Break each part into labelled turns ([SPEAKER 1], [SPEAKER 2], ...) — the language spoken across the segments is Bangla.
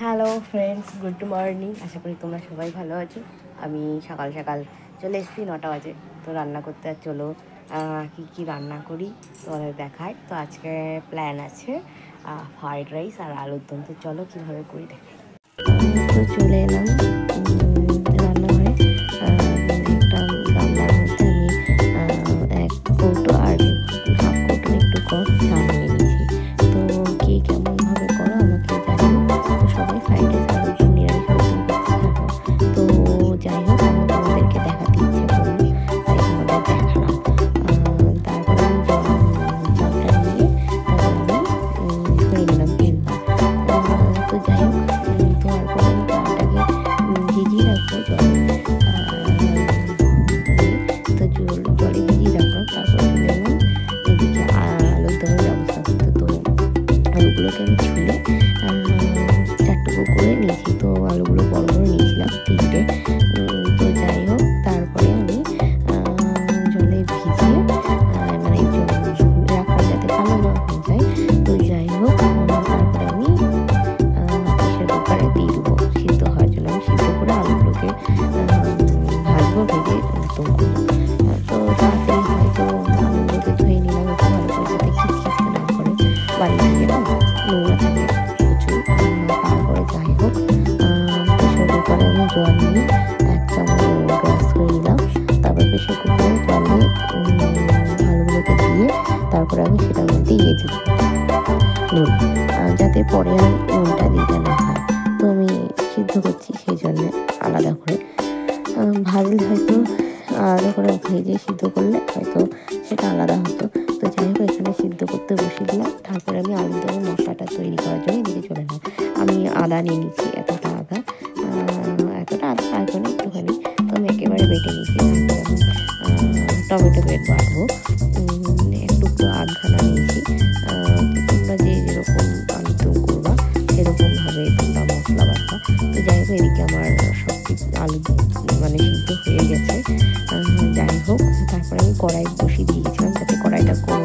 [SPEAKER 1] Hello friends, good morning. আশা করি তোমরা সবাই ভালো আছো। আমি সকাল সকাল চলে এসেছি, 9টা বাজে। তো রান্না করতে আর চলো কী রান্না করি তোমাদের দেখায়। তো আজকে প্ল্যান আছে ফ্রাইড রাইস আর আলুর দম। তো চলো কীভাবে করি দেখাই। তো চলে এলাম রান্নাঘরে। একটা গামলার মধ্যে আমি 1 কৌটো আর হাফ কৌটো একটু কম চাল নিয়ে নিয়েছি। তো কে কেমনভাবে করো আমাকে জানিও। তো সবাই ফ্রাইড রাইস আলুর দম নিরামিষ আলুর দম করতে থাকো। তো যাই হোক, আমি তোমাদেরকে দেখাতে ইচ্ছে করলো, তাই তোমাদের দেখালাম। তারপরে আমি চালটা নিয়ে তারপরে আমি ধরে নিলাম 3বার। তো যাই হোক, ধোয়ার পরে আমি চালটাকে ভিজিয়ে রাখবো জলে। তো জলে ভিজিয়ে রাখলাম। তারপরে চলে এলাম এদিকে আলুর দমের ব্যবস্থা করতে। তো আলুগুলোকে আমি ছুলে 4 টুকরো করে নিয়েছি। তো আলুগুলো বড় করে নিয়েছিলাম 3টে। তো যাই হোক, তারপরে আমি জলে ভিজিয়ে মানে রাখলাম যাতে কালো না হয়ে যায়। তো যাই হোক, তারপরে আমি প্রেসার কুকারে দিয়ে দেবো সিদ্ধ হওয়ার জন্য। আমি সিদ্ধ করে আলুগুলোকে ভাজবো, ভেজে একদম করবো। তো তাড়াতাড়ি হয়। তো আলুগুলোকে ধুয়ে নিলাম একটু ভালো করে, যাতে খিচখিচে না করে। বাড়ি থেকে না নোংরা থাকে প্রচুর। তারপরে যাই হোক, প্রেসার কুকারে আমি জল নিয়ে 1 চামচ গ্যাস করে নিলাম। তারপর প্রেসার কুকারে জল নিয়ে আলুগুলোকে দিয়ে তারপরে আমি সেটার মধ্যে দেবো নুন, যাতে পরে আর নুনটা দিতে না হয়। তো আমি সিদ্ধ করছি সেই জন্য আলাদা করে ভাজলে হয়তো আলাদা করে ভেজে সিদ্ধ করলে হয়তো সেটা আলাদা হতো। তো যাই হোক, এখানে সিদ্ধ করতে বসিয়ে দিলাম। তারপরে আমি আলুর দমের মশলাটা তৈরি করার জন্য এদিকে চলে এলাম। আমি আদা নিয়ে নিচ্ছি, এতটা আদা লাগবে না, একটুখানি। তো আমি একেবারে বেটে নিচ্ছি। তারপরে আমি টমেটো বাটবো, টুকরো আধখানা নিয়েছি। তোমরা যেরকম আলুর দম করবা সেরকমভাবে তোমরা মশলা বাটবা। তো যাই হোক, এদিকে আমার সব কিছু আলু মানে সিদ্ধ হয়ে গেছে। যাই হোক, তারপরে আমি কড়াই বসিয়ে দিয়েছিলাম যাতে কড়াইটা কম।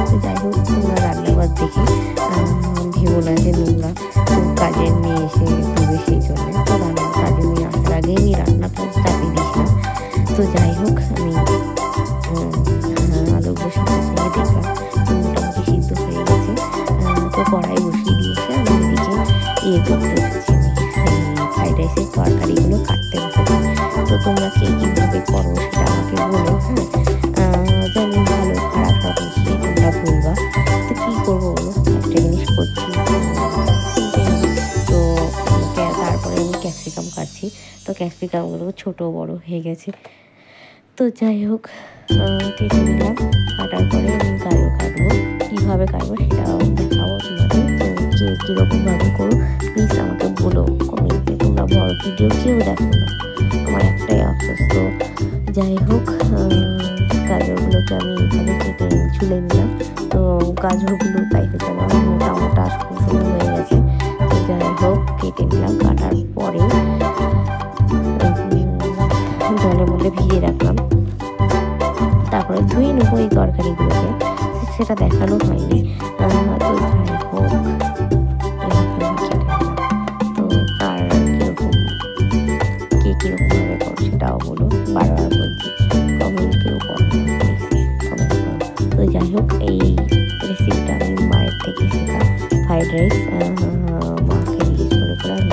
[SPEAKER 1] তো যাই হোক, তোমরা রান্নাঘর দেখে ভেবো না যে নোংরা কাজের মেয়ে এসে ডুবে, সেই জন্য। তো কাজের মেয়ে আসার আগে আমি রান্নাটা চাপিয়ে দিয়েছিলাম। তো যাই হোক, আমি আলুগুলো সঙ্গে সঙ্গে দেখলাম মোটামুটি সিদ্ধ হয়ে গেছে। তো কড়াই বসিয়ে দিয়েছে। আমি এদিকে করতে বসেছি, আমি ফ্রাইড রাইসের তরকারিগুলো কাটতে বসেছি। তো তোমরা কে কীভাবে করো সেটা আমাকে বলো। জানি ভালো খারাপ হবে সে তোমরা বলবা। তো কী করবো বলো, একটা জিনিস করছি। তো তারপরে আমি ক্যাপসিকাম কাটছি। তো ক্যাপসিকামগুলো ছোটো বড় হয়ে গেছে। তো যাই হোক, কেটে নিলাম। কাটার পরে আমি গাজর কাটবো, কীভাবে কাটবো সেটাও দেখাবো তোমাদের। তো কে কীরকমভাবে করো প্লিজ আমাকে বলো কমেন্টে। তোমরা বড় ভিডিও কেউ দেখো না, আমার একটাই আফসোস। তো যাই হোক, গাজরগুলোকে আমি এইভাবে কেটে ছুলে নিলাম। তো গাজরগুলো তাই হচ্ছে আমার মোটা মোটা শুকনো হয়ে গেছে। তো যাই হোক, কেটে নিলাম। কাটার পরে জলের মধ্যে ভিজিয়ে রাখলাম। তারপরে ধুয়ে নেবো এই তরকারিগুলোকে, সেটা দেখানো হয়নি। তো যাই হোক, তো আর কীরকম কে কীরকমভাবে করো সেটাও বলো। বারবার বলছি, কমেন্ট কেউ করো, কমেন্ট করো। তো যাই হোক, এই রেসিপিটা আমি মায়ের থেকে শেখা ফ্রাইড রাইস। মাকে জিজ্ঞেস করে করে আমি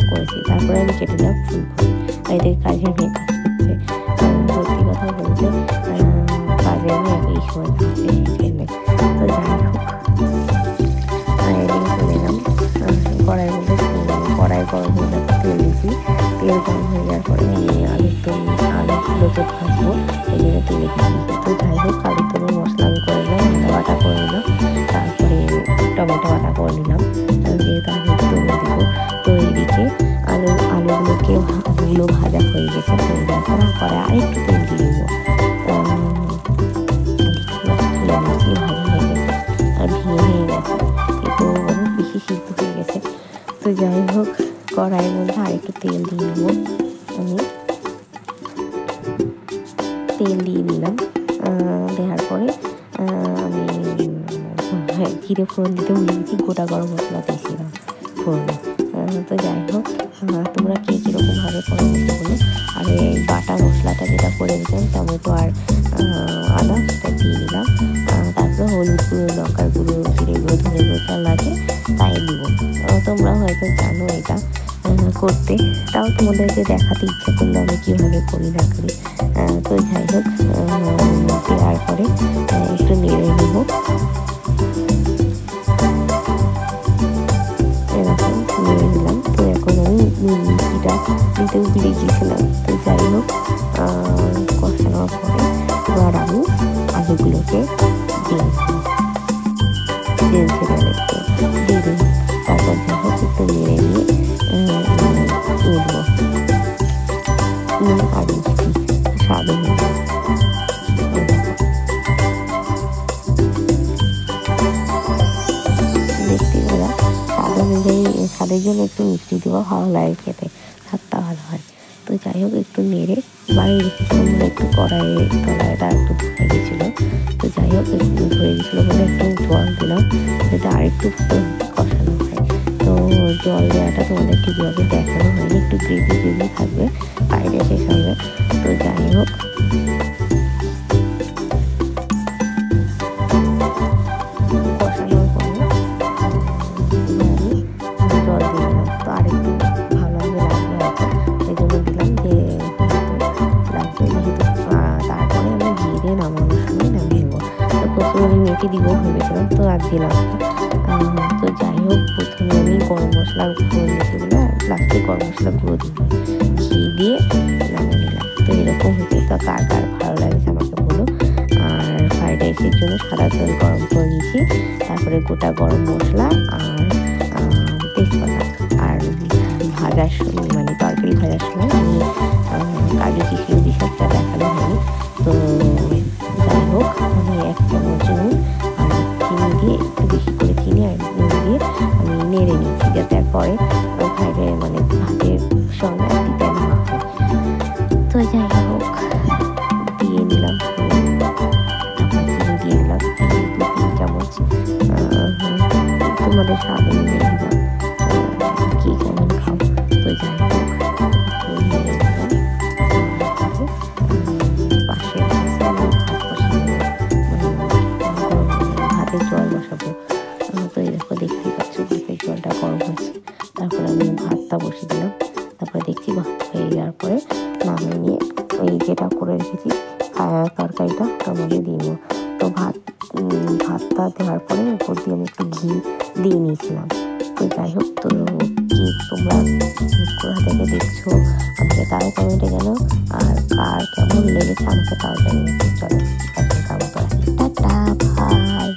[SPEAKER 1] করেছি। তারপরে আমি কেটে দিলাম ফুলকপি। এদের কাজের মেয়ে কাজ করছে। সত্যি কথা বলতে কাজের মেয়ে এই সময় থাকছে সেই জন্যে। তো যাই হোক, এদিকে চলে এলাম কড়াইয়ের মধ্যে। কড়াই গরম হয়ে যাচ্ছে, তেল দিয়েছি। তেল গরম হয়ে যাওয়ার পরে আলুগুলোকে ভাজবো, এই জন্য তেলে দিয়েছি। তো যাই হোক, আলুর দমের মশলা আমি করে নিলাম, আদা বাটা করে নিলাম। তারপরে টমেটো বাটা করে নিলাম, যেহেতু আমি দমে দেবো। তো এইদিকে আলুগুলোকে ভাজা হয়ে গেছে। হয়ে যাওয়ার পর করে আরেকটু তেল দিয়ে দেবো। ভাজা হয়ে গেছে আর ভেঙে হয়ে গেছে, এতো অনেক বেশি সিদ্ধ হয়ে গেছে। তো যাই হোক, কড়াইয়ের মধ্যে আরেকটু তেল দিয়ে নেবো। আমি তেল দিয়ে নিলাম। দেওয়ার পরে আমি হ্যাঁ জিরে ফোড়ন দিতে ভুলে গেছি, গোটা গরম মশলা দিয়েছিলাম ফোড়নে। তো যাই হোক, তোমরা কে কীরকমভাবে করো বলো। আর এই বাটা মশলাটা যেটা করে দিতাম টমেটো আর আদা, সেটা দিয়ে দিলাম। তারপরে হলুদ গুঁড়ো, লঙ্কার গুঁড়ো, জিরে গুঁড়ো, ধনে গুঁড়ো যা লাগে তাই দিব। তোমরা হয়তো জানো এটা করতে, তাও তোমাদেরকে দেখাতে ইচ্ছা করলে আমি কীভাবে করি না করি। তো যাই হোক, দেওয়ার পরে একটু নেড়ে নেব। এরকম নেড়ে নিলাম। তো এখন আমি মিষ্টিটা দিতেও ভুলে গিয়েছিলাম। তো যাই হোক, কষানোর পরে এবার আমি আলুগুলোকে দিয়ে দিই। তারপর যাই হোক একটু নেড়ে নিয়ে উঠবো নুন আর মিষ্টি স্বাদ অনুযায়ী। দেখতে ওরা স্বাদ অনুযায়ী, স্বাদের জন্য একটু মিষ্টি দেওয়া ভালো লাগে খেতে, স্বাদটা ভালো হয়। তো যাই হোক একটু নেড়ে বাড়িয়ে রেখেছিলাম, একটু কড়াইয়ে তলাটা একটু ধরে গেছিলো। তো যাই হোক একটু ধরে গেছিলো বলে একটু জল দিলাম, যাতে আরেকটু কষানো হয়। তো জল দেওয়াটা তোমাদের ঠিকভাবে দেখানো হয়নি, একটু গ্রেভি থাকবে বাইরে শেষ হবে। তো যাই হোক কষানোর পরে আমি জল দিয়ে দিলাম। তো আরেকটু ভালোভাবে লাগবে হয়তো, সেই জন্য দিলাম যে লাগবে যেহেতু। তারপরে আমি দিয়ে নামানোর সময় নামিয়ে নেবো। তো কচুরি মেথি দিব ভেবেছিলাম, তো আর দিলাম না। তো যাই হোক প্রথমে আমি গরম মশলা গুঁড়ো দিয়েছি বলে লাস্টে গরম মশলা গুঁড়ো দিয়ে ঘি দিয়ে নামিয়ে নিলাম। তো এরকম হতে তো কার কার ভালো লাগছে আমাকে বলো। আর ফ্রাইড রাইসের জন্য সাদা তেল গরম করে নিয়েছি, তারপরে গোটা গরম মশলা আর তেজপাতা। আর ভাজার সময় মানে তরকারি ভাজার সময় আমি কাজু কিশমিশ সবটা দেখানো হয়নি। তো যাই হোক আমি 1 চামচ নুন আর চিনি দিয়ে, একটু বেশি করে চিনি আর নুন দিয়ে আমি নেড়ে নিচ্ছি, যাতে পরে ফ্রাইড রাইস মানে ভাতের সঙ্গে দিতে না হয়। তো যাই হোক দিয়ে নিলাম, তারপর চিনি দিয়ে দিলাম 2-3 চামচ। তোমাদের স্বাদ অনুযায়ী দিলাম, কি কেমন খাও। তো যাই হোক নেড়ে দিলাম। পাশে আমি ভাতের জল বসাবো। তো এরকম দেখতেই পাচ্ছ ভাতের জলটা গরম হচ্ছে। তারপরে আমি ভাতটা বসিয়ে দিলাম। তারপরে দেখছি ভাত হয়ে যাওয়ার পরে নামিয়ে নিয়ে ওই যেটা করে রেখেছি তরকারিটা ওটার মধ্যে দিয়ে নেবো। তো ভাতটা দেওয়ার পরে উপর দিয়ে আমি একটু ঘি দিয়ে নিয়েছিলাম। তো যাই হোক, তো কি তোমরা কোথা থেকে দেখছো আমাকে তাও কমেন্টে জানো, আর কার কেমন লেগেছে আমাকে তাও জানিয়ে। চলো এখনকার মতো রাখি, টাটা, বাই।